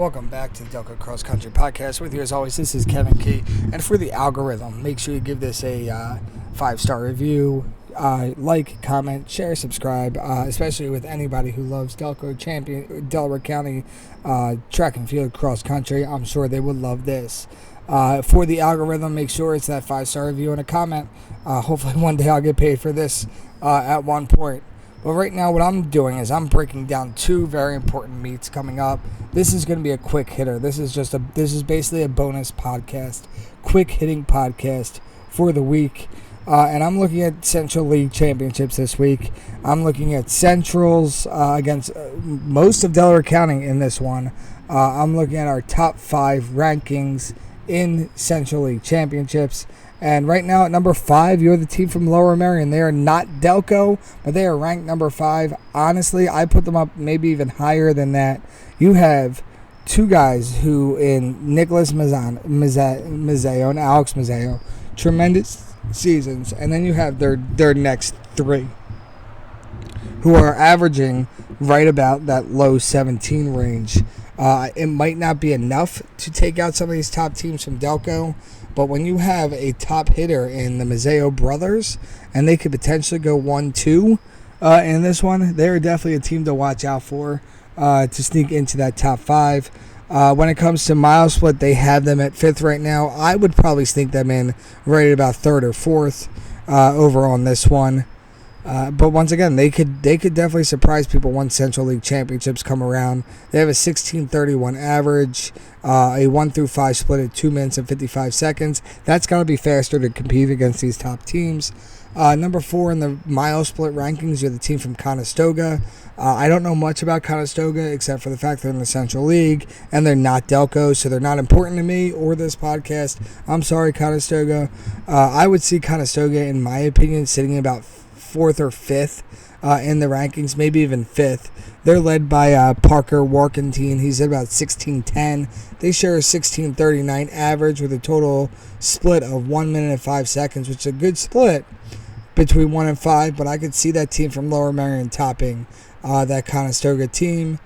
Welcome back to the Delco Cross Country Podcast. With you as always, this is Kevin Key. And for the algorithm, make sure you give this a 5-star review, like, comment, share, subscribe, especially with anybody who loves Delaware County track and field cross country. I'm sure they would love this. For the algorithm, make sure it's that 5-star review and a comment. Hopefully one day I'll get paid for this at one point. But right now what I'm doing is I'm breaking down two very important meets coming up. This is going to be a quick hitter. This is basically a bonus podcast, quick hitting podcast for the week. And I'm looking at Central League Championships this week. I'm looking at Centrals against most of Delaware County in this one. I'm looking at our top 5 rankings in Central League Championships. And right now at number 5, you're the team from Lower Merion. They are not Delco, but they are ranked number 5. Honestly, I put them up maybe even higher than that. You have two guys who, in Nicholas Mazzeo and Alex Mazzeo, tremendous seasons. And then you have their next 3, who are averaging right about that low 17 range. It might not be enough to take out some of these top teams from Delco, but when you have a top hitter in the Mazzeo brothers, and they could potentially go 1-2 in this one, they're definitely a team to watch out for to sneak into that top 5. When it comes to mile split, they have them at 5th right now. I would probably sneak them in right at about 3rd or 4th over on this one. But once again, they could definitely surprise people once Central League Championships come around. They have a 16:31 average, a 1-5 split at 2 minutes and 55 seconds. That's got to be faster to compete against these top teams. Number 4 in the mile split rankings, you're the team from Conestoga. I don't know much about Conestoga except for the fact they're in the Central League and they're not Delco, so they're not important to me or this podcast. I'm sorry, Conestoga. I would see Conestoga, in my opinion, sitting about 4th or 5th in the rankings, maybe even 5th. They're led by Parker Warkentine. He's at about 16:10. They share a 16:39 average with a total split of 1 minute and 5 seconds, which is a good split between 1 and 5, but I could see that team from Lower Merion topping that Conestoga team.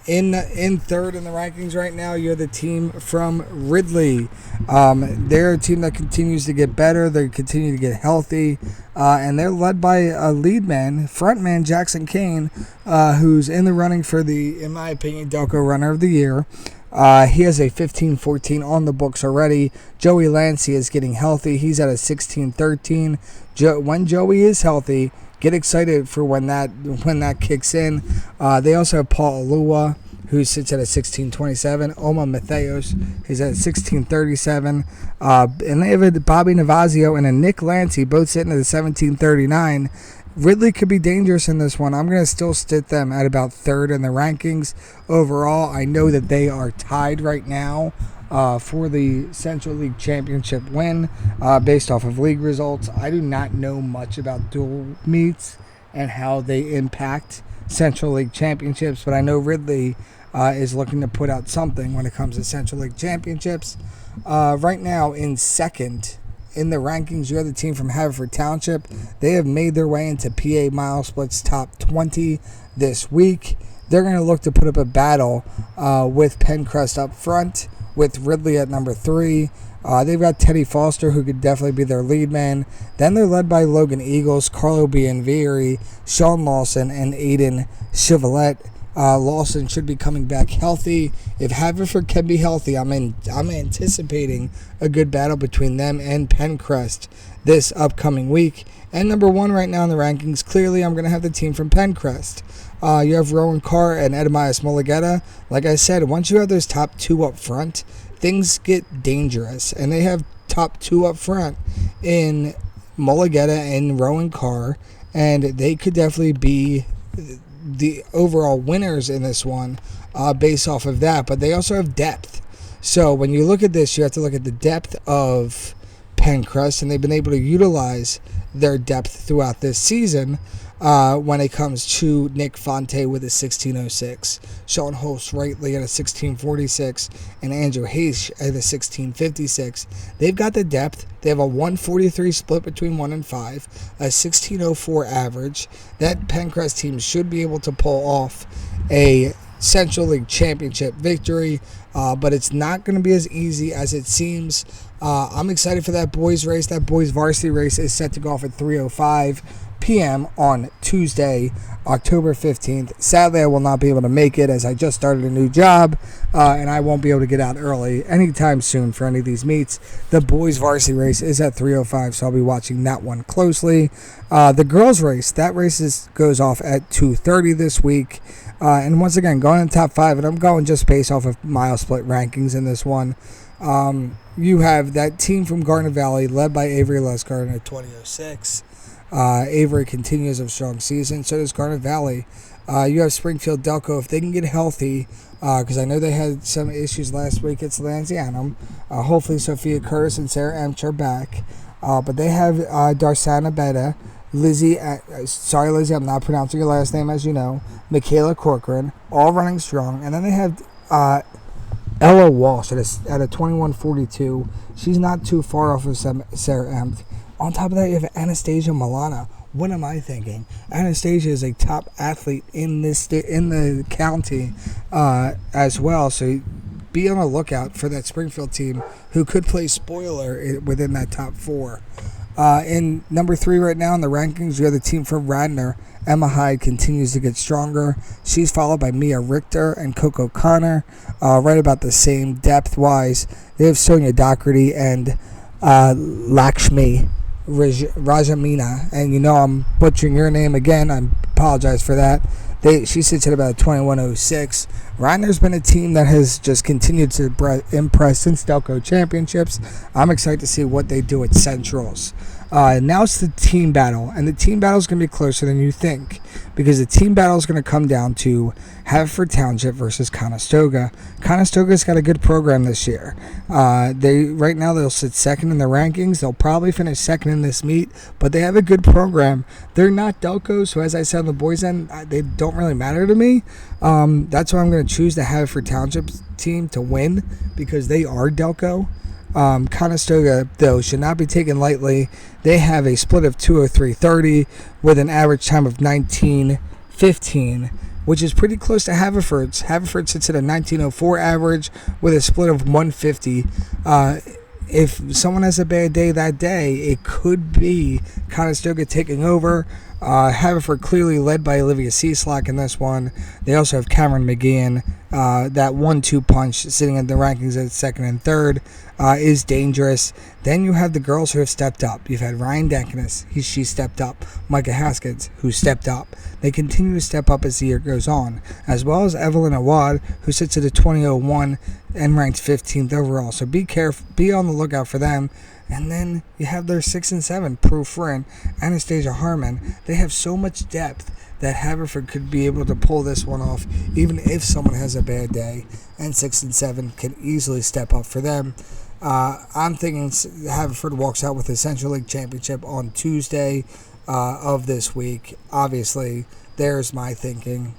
In 3rd in the rankings right now, you're the team from Ridley. They're a team that continues to get better. They continue to get healthy. And they're led by a lead man, frontman Jackson Kane, who's in the running for the, in my opinion, Delco Runner of the Year. He has a 15-14 on the books already. Joey Lancey is getting healthy. He's at a 16-13. When Joey is healthy, get excited for when that kicks in. They also have Paul Alua, who sits at a 16:27. Oma Matheos is at a 16:37. And they have a Bobby Navazio and a Nick Lancey, both sitting at a 17:39. Ridley could be dangerous in this one. I'm going to still sit them at about 3rd in the rankings. Overall, I know that they are tied right now for the Central League Championship win based off of league results. I do not know much about dual meets and how they impact Central League Championships, but I know Ridley is looking to put out something when it comes to Central League Championships. Right now in 2nd in the rankings, you're the team from Haverford Township. They have made their way into PA Mile Splits top 20 this week. They're going to look to put up a battle with Pencrest up front, with Ridley at number 3. They've got Teddy Foster, who could definitely be their lead man. Then they're led by Logan Eagles, Carlo Bianvieri, Sean Lawson, and Aiden Chevrolet. Lawson should be coming back healthy. If Haverford can be healthy, I'm anticipating a good battle between them and Pencrest this upcoming week. And number 1 right now in the rankings, clearly I'm going to have the team from Pencrest. You have Rowan Carr and Edemias Mulligetta. Like I said, once you have those top 2 up front, things get dangerous. And they have top 2 up front in Mulligetta and Rowan Carr. And they could definitely be the overall winners in this one based off of that. But they also have depth. So when you look at this, you have to look at the depth of Pencrest. And they've been able to utilize their depth throughout this season. When it comes to Nick Fonte with a 16:06, Sean Holst Rightly at a 16:46, and Andrew Hayes at a 16:56. They've got the depth. They have a 143 split between 1 and 5, a 16:04 average. That Pencrest team should be able to pull off a Central League Championship victory, but it's not going to be as easy as it seems. I'm excited for that boys race. That boys varsity race is set to go off at 3:05 p.m. on Tuesday, October 15th. Sadly, I will not be able to make it as I just started a new job, and I won't be able to get out early anytime soon for any of these meets. The boys varsity race is at 3:05, so I'll be watching that one closely. The girls race, that race goes off at 2:30 this week. And once again, going in the top 5, and I'm going just based off of mile split rankings in this one. You have that team from Garden Valley led by Avery Lesgarden at 20:06. Avery continues a strong season. So does Garnet Valley. You have Springfield Delco. If they can get healthy, because I know they had some issues last week, it's Lansdowne. Hopefully Sophia Curtis and Sarah Emch are back. But they have Darsana Beda, Lizzie, sorry Lizzie, I'm not pronouncing your last name as you know, Michaela Corcoran, all running strong. And then they have Ella Walsh at a 21:42. She's not too far off of Sarah Emch. On top of that, you have Anastasia Milana. What am I thinking? Anastasia is a top athlete in the county as well. So be on the lookout for that Springfield team who could play spoiler within that top 4. In number 3 right now in the rankings, you have the team from Radnor. Emma Hyde continues to get stronger. She's followed by Mia Richter and Coco Connor, right about the same depth-wise. They have Sonia Doherty and Lakshmi Rajamina, and I'm butchering your name again. I apologize for that. She sits at about 21:06. Radnor's been a team that has just continued to impress since Delco Championships. I'm excited to see what they do at Centrals. Now it's the team battle, and the team battle is going to be closer than you think, because the team battle is going to come down to Haverford Township versus Conestoga. Conestoga's got a good program this year. Right now they'll sit second in the rankings. They'll probably finish second in this meet, but they have a good program. They're not Delco, so as I said on the boys' end, they don't really matter to me. That's why I'm going to choose the Haverford Township team to win, because they are Delco. Conestoga, though, should not be taken lightly. They have a split of 2:03:30 with an average time of 19:15, which is pretty close to Haverford's. Haverford sits at a 19:04 average with a split of 1:50. If someone has a bad day that day, it could be Conestoga taking over. Haverford clearly led by Olivia Cieslak in this one. They also have Cameron McGeehan. That 1-2 punch sitting in the rankings at second and third is dangerous. Then you have the girls who have stepped up. You've had Ryan Dankinis. She stepped up. Micah Haskins, who stepped up. They continue to step up as the year goes on, as well as Evelyn Awad, who sits at a 20:01 and ranked 15th overall. So be careful. Be on the lookout for them. And then you have their 6 and 7, Prue Friend, Anastasia Harmon. They have so much depth that Haverford could be able to pull this one off, even if someone has a bad day. And 6 and 7 can easily step up for them. I'm thinking Haverford walks out with the Central League Championship on Tuesday of this week. Obviously, there's my thinking,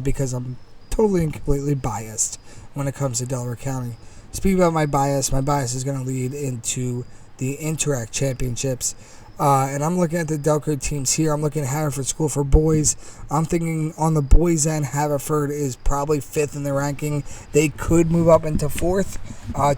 because I'm totally and completely biased when it comes to Delaware County. Speaking about my bias is going to lead into the InterAc Championships. And I'm looking at the Delco teams here. I'm looking at Haverford School for boys. I'm thinking on the boys' end, Haverford is probably 5th in the ranking. They could move up into 4th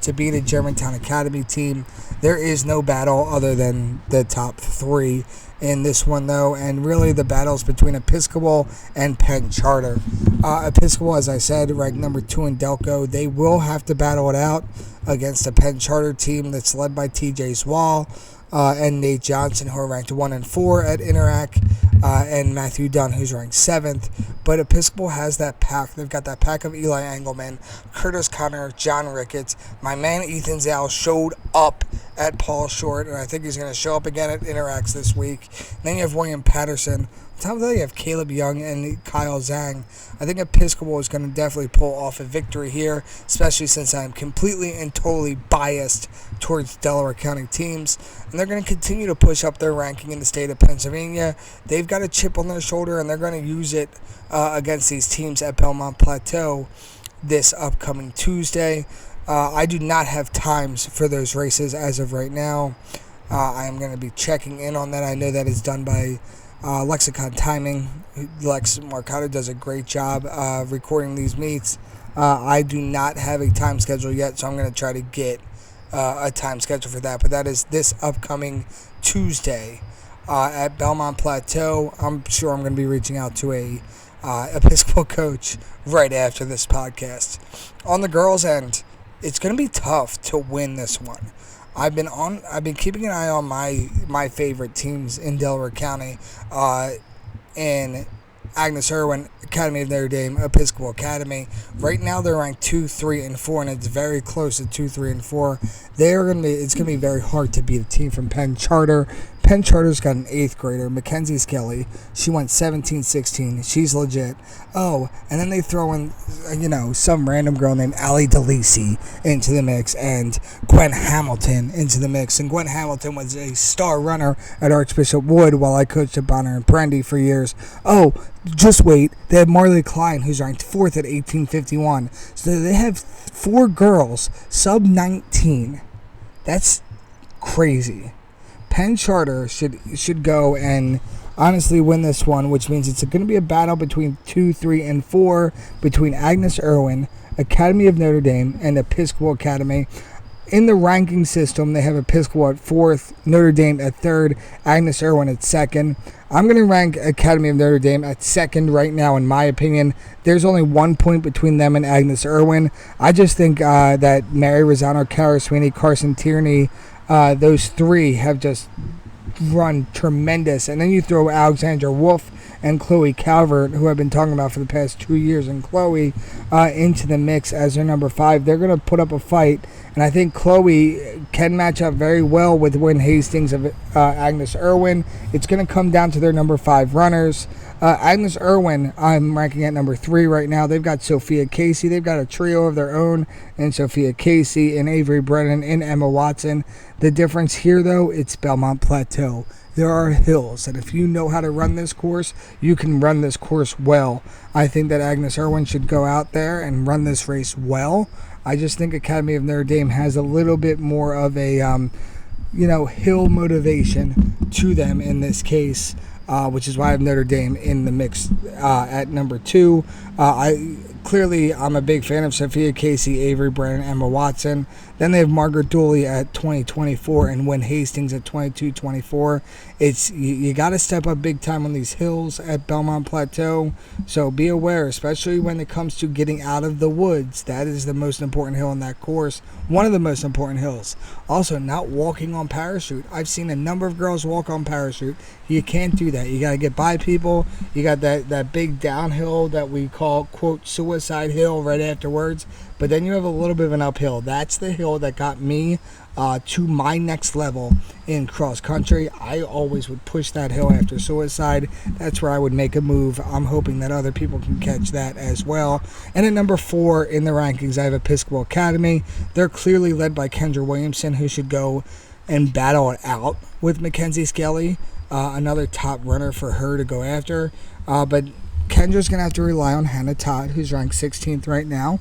to beat a Germantown Academy team. There is no battle other than the top 3 in this one, though, and really the battles between Episcopal and Penn Charter. Episcopal, as I said, ranked number 2 in Delco. They will have to battle it out against a Penn Charter team that's led by TJ Swall and Nate Johnson, who are ranked 1 and 4 at InterAc, and Matthew Dunn, who's ranked 7th. But Episcopal has that pack. They've got that pack of Eli Engelman, Curtis Connor, John Ricketts. My man Ethan Zale showed up at Paul Short, and I think he's going to show up again at InterAcs this week. And then you have William Patterson. On top of that, you have Caleb Young and Kyle Zhang. I think Episcopal is going to definitely pull off a victory here, especially since I'm completely and totally biased towards Delaware County teams. And they're going to continue to push up their ranking in the state of Pennsylvania. They've got a chip on their shoulder, and they're going to use it against these teams at Belmont Plateau this upcoming Tuesday. I do not have times for those races as of right now. I am going to be checking in on that. I know that is done by Lexicon Timing. Lex Marcato does a great job recording these meets. I do not have a time schedule yet, so I'm going to try to get a time schedule for that. But that is this upcoming Tuesday at Belmont Plateau. I'm sure I'm going to be reaching out to a Episcopal coach right after this podcast. On the girls' end, it's going to be tough to win this one. I've been keeping an eye on my favorite teams in Delaware County, in Agnes Irwin, Academy of Notre Dame, Episcopal Academy. Right now they're ranked 2, 3, and 4, and it's very close to 2, 3, and 4. It's gonna be very hard to beat a team from Penn Charter. Penn Charter's got an 8th grader, Mackenzie Skelly. She went 17-16. She's legit. Oh, and then they throw in, some random girl named Allie DeLisi into the mix, and Gwen Hamilton into the mix. And Gwen Hamilton was a star runner at Archbishop Wood while I coached at Bonner and Prendy for years. Oh, just wait. They have Marley Klein, who's ranked 4th at 1851. So they have 4 girls, sub-19. That's crazy. Penn Charter should go and honestly win this one, which means it's going to be a battle between 2, 3, and 4 between Agnes Irwin, Academy of Notre Dame, and Episcopal Academy. In the ranking system, they have Episcopal at 4th, Notre Dame at 3rd, Agnes Irwin at 2nd. I'm going to rank Academy of Notre Dame at 2nd right now, in my opinion. There's only 1 point between them and Agnes Irwin. I just think that Mary Rosano, Kara Sweeney, Carson Tierney, those 3 have just run tremendous. And then you throw Alexandra Wolf and Chloe Calvert, who I've been talking about for the past 2 years, and Chloe into the mix as their number 5. They're going to put up a fight, and I think Chloe can match up very well with Wynn Hastings of Agnes Irwin. It's going to come down to their number 5 runners. Agnes Irwin, I'm ranking at number 3 right now. They've got Sophia Casey. They've got a trio of their own, and Sophia Casey and Avery Brennan and Emma Watson. The difference here, though, it's Belmont Plateau. There are hills, and if you know how to run this course, you can run this course well. I think that Agnes Irwin should go out there and run this race well. I just think Academy of Notre Dame has a little bit more of a, hill motivation to them in this case, which is why I have Notre Dame in the mix at number 2. I'm a big fan of Sophia Casey, Avery Brennan, Emma Watson. Then they have Margaret Dooley at 20-24 and Wynn Hastings at 22-24. You got to step up big time on these hills at Belmont Plateau. So be aware, especially when it comes to getting out of the woods. That is the most important hill in that course. One of the most important hills. Also, not walking on parachute. I've seen a number of girls walk on parachute. You can't do that. You got to get by people. You got that big downhill that we call, quote, suicide hill right afterwards. But then you have a little bit of an uphill. That's the hill that got me to my next level in cross country. I always would push that hill after suicide. That's where I would make a move. I'm hoping that other people can catch that as well. And at number 4 in the rankings, I have Episcopal Academy. They're clearly led by Kendra Williamson, who should go and battle it out with Mackenzie Skelly. Another top runner for her to go after. But Kendra's going to have to rely on Hannah Todd, who's ranked 16th right now.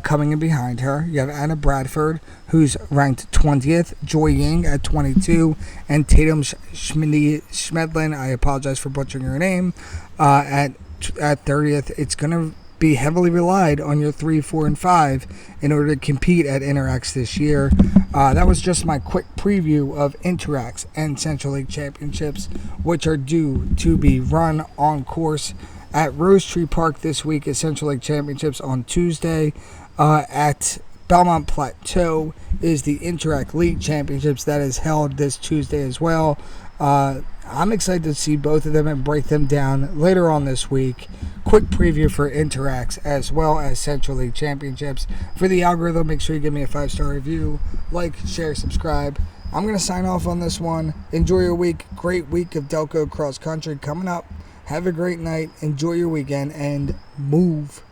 Coming in behind her, you have Anna Bradford, who's ranked 20th, Joy Ying at 22, and Tatum Schmedlin, I apologize for butchering her name, at 30th. It's going to be heavily relied on your 3, 4, and 5 in order to compete at InterAcs this year. That was just my quick preview of InterAcs and Central League Championships, which are due to be run on course at Rose Tree Park this week. At Central League Championships on Tuesday. At Belmont Plateau is the InterAc League Championships that is held this Tuesday as well. I'm excited to see both of them and break them down later on this week. Quick preview for InterAcs as well as Central League Championships. For the algorithm, make sure you give me a 5-star review, like, share, subscribe. I'm going to sign off on this one. Enjoy your week. Great week of Delco Cross Country coming up. Have a great night. Enjoy your weekend and move.